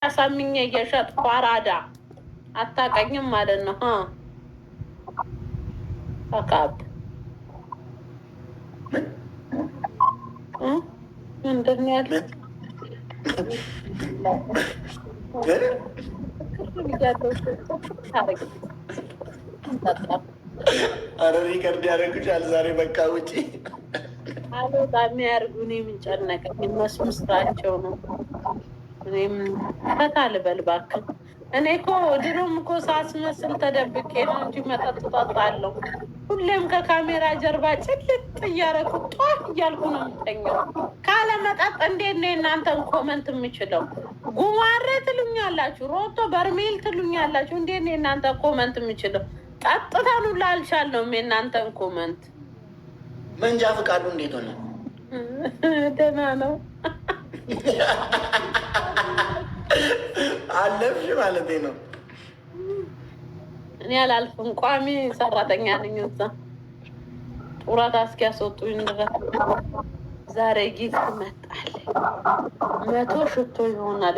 አሳምኜ እየሸጥኩ አራዳ አታውቀኝም ማለት ነው። አካብ ምንድን ነው ያለ አረ ሪከርድ ያደረጉሻል ዛሬ በቃ ውጪ አልወጣም ያርጉ። እኔ ምን ጨነቀኝ? እነሱ ስራቸው ነው። እኔም ፈታ ልበል እባክህ። እኔ እኮ ድሮም እኮ ሳስመስል ተደብቄ ነው እንጂ መጠጥ እጠጣለሁ። ሁሌም ከካሜራ ጀርባ ጭልጥ እያደረኩ ጧፍ እያልኩ ነው የምተኛው። ካለ መጠጥ እንዴት ነው የእናንተን ኮመንት የምችለው? ጉማሬ ትሉኛላችሁ፣ ሮቶ በርሜል ትሉኛላችሁ። እንዴት ነው የእናንተ ኮመንት የምችለው? ጠጥተን ሁላ አልቻልነውም የእናንተን ኮመንት። መንጃ ፈቃዱ እንዴት ሆነ? ደህና ነው። አለፍሽ ማለት ነው? እኔ አላልፍም፣ ቋሚ ሰራተኛ ነኝ እዛ። ጡረታ እስኪያስወጡኝ ድረስ። ዛሬ ጊፍት መጣል 100 ሽቶ ይሆናል።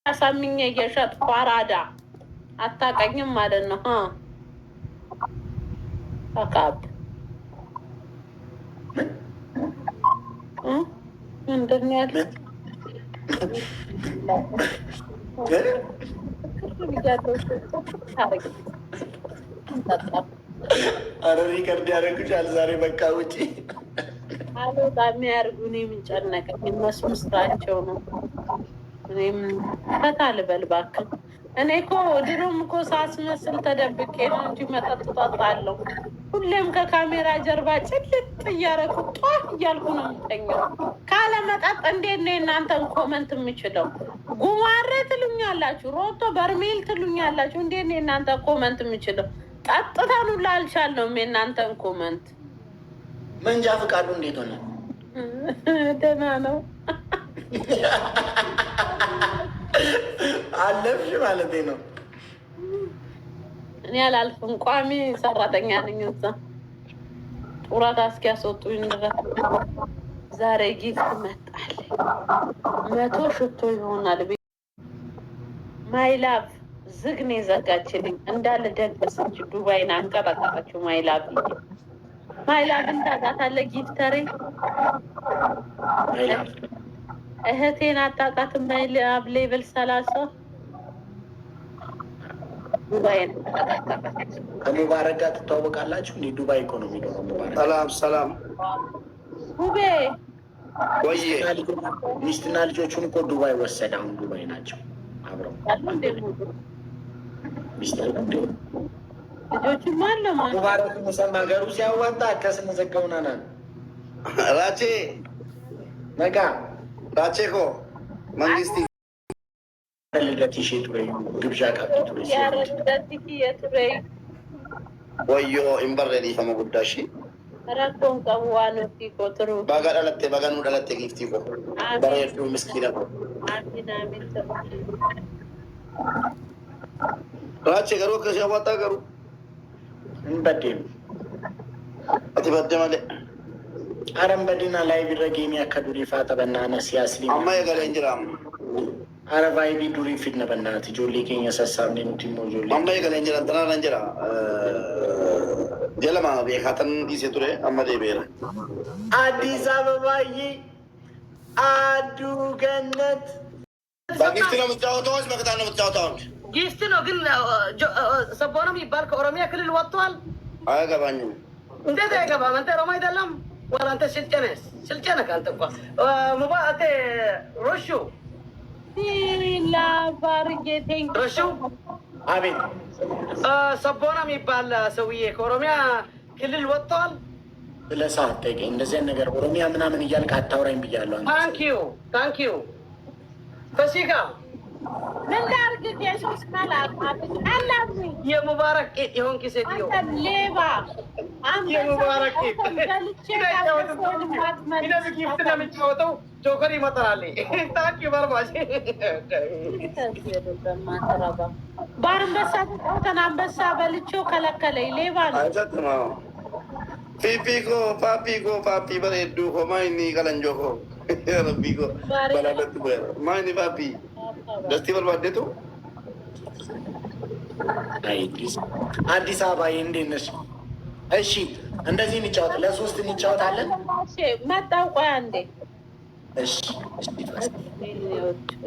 አሳምኜ እየሸጥኩ አራዳ አታውቀኝም ማለት ነው። አካብ ምንድን ነው ያለ አረ ሪከርድ ያደረጉሻል ዛሬ በቃ ውጪ አልወጣም ያርጉ። እኔ ምን ጨነቀኝ? እነሱ ስራቸው ነው። እኔም ፈታ ልበል እባክህ። እኔ እኮ ድሮም እኮ ሳስመስል ተደብቄ ነው እንጂ መጠጥ እጠጣለሁ። ሁሌም ከካሜራ ጀርባ ጭልጥ እያደረኩ ጧፍ እያልኩ ነው የምተኛው። ካለ መጠጥ እንዴት ነው የእናንተን ኮመንት የምችለው? ጉማሬ ትሉኛላችሁ፣ ሮቶ በርሜል ትሉኛላችሁ። እንዴት ነው የእናንተ ኮመንት የምችለው? ጠጥተን ሁላ አልቻልነውም የእናንተን ኮመንት። መንጃ ፈቃዱ እንዴት ሆነ? ደህና ነው። አለፍሽ ማለት ነው? እኔ አላልፍም፣ ቋሚ ሰራተኛ ነኝ እዛ። ጡረታ እስኪያስወጡኝ ድረስ። ዛሬ ጊፍት መጣል 100 ሽቶ ይሆናል። ማይላቭ ዝግ ነው የዘጋችልኝ እንዳለ ደግሰች። ዱባይን አንቀጠቀጠችው። ማይላቭን ታውቃታለህ? ጊፍተሬ እህቴን አታውቃትም? ማይላቭ ሌቭል 30 ዱባይን ከሙባረክ ጋር ትተዋወቃላችሁ? እንደ ዱባይ እኮ ነው የሚኖረው ሙባረክ። ሰላም ውቤ ወይ ሚስትና ልጆቹን እኮ ዱባይ ወሰደ። አሁን ዱባይ ናቸው አብረው። ሚስት ልጆችም አለ ሙባረክ ሙሰማ ገሩ ሲያዋጣ ከስንዘገውናና ራቼ ነጋ ራቼ ኮ መንግስቲ ልደት ሼቱሬ ግብዣ ቃብቱሬ ወዮ ኢምበሬ ዲፈመ ጉዳሺ ረኮን ቀዋኑ ኮትሩ ባጋ ዳለቴ ባጋኑ ዳለቴ ጊፍቲ ኮ በሬቱ ምስኪና ኮ ራቼ ገሩ ከሲያዋጣ ገሩ እንበዴም አትበደ ማለ አረም በዲና ላይ ቢረጌሚ ያከዱሪ ፋተ በናነ ሲያስሊ አማ የገለ እንጅራም አረባይ ቢዱሪ ፊት በናት ጆሊ ኬኛ ሰሳም ነው ቲሞ ጆሊ አማ የገለ እንጅራ ተና እንጅራ ጀለማ ቢካተን ዲሴቱሬ አማ ደቤረ አዲስ አበባዬ አዱ ገነት ባጊፍት ነው የምትጫወተው ወይስ በቅጣት ነው የምትጫወተው? ጊፍት ነው ግን ሰቦና የሚባል ከኦሮሚያ ክልል ወጥቷል። አያገባኝም። እንዴት አይገባም? አንተ ኦሮሞ አይደለም ወላ አንተ ስልጨነ ከአንተ እኮ ሙባቴ ሮሹ ሮሹ አቤት ሰቦና የሚባል ሰውዬ ከኦሮሚያ ክልል ወጥቷል። ለሰዓት ጠይቀኝ። እንደዚህ ነገር ኦሮሚያ ምናምን እያልክ አታውራኝ ብያለሁ። ታንኪዩ ፈሲካ ምን ላድርግ? ኢየሱስ የሙባረክ የሆንክ ሴትዮ ሌባ የሙባረክ ጊፍት ነው የሚጫወተው። ጆከር ይመጣል። ታንኪዩ በርባሽ በአንበሳ ተጫውተን አንበሳ በልቼው ከለከለኝ። ሌባ ነው። ፊፊኮ ፓፒ በሬዱ ኮ ማይኒ ቀለንጆኮ ረቢኮ በላለት ማይኒ ፓፒ ደስቲ በልባዴቱ አዲስ አበባ እንዴት ነሽ? እሺ እንደዚህ እንጫወት፣ ለሶስት እንጫወታለን። መጣው ቆይ አንዴ። እሺ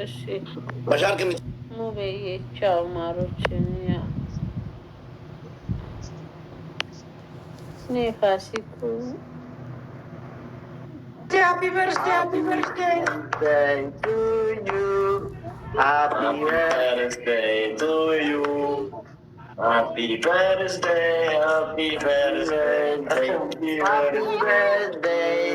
እሺ በሻርክ ሙቤዬ ቻው ማሮችን ያ ፋሲኩ Happy birthday to you. Happy birthday to you. Happy birthday, happy birthday, happy birthday.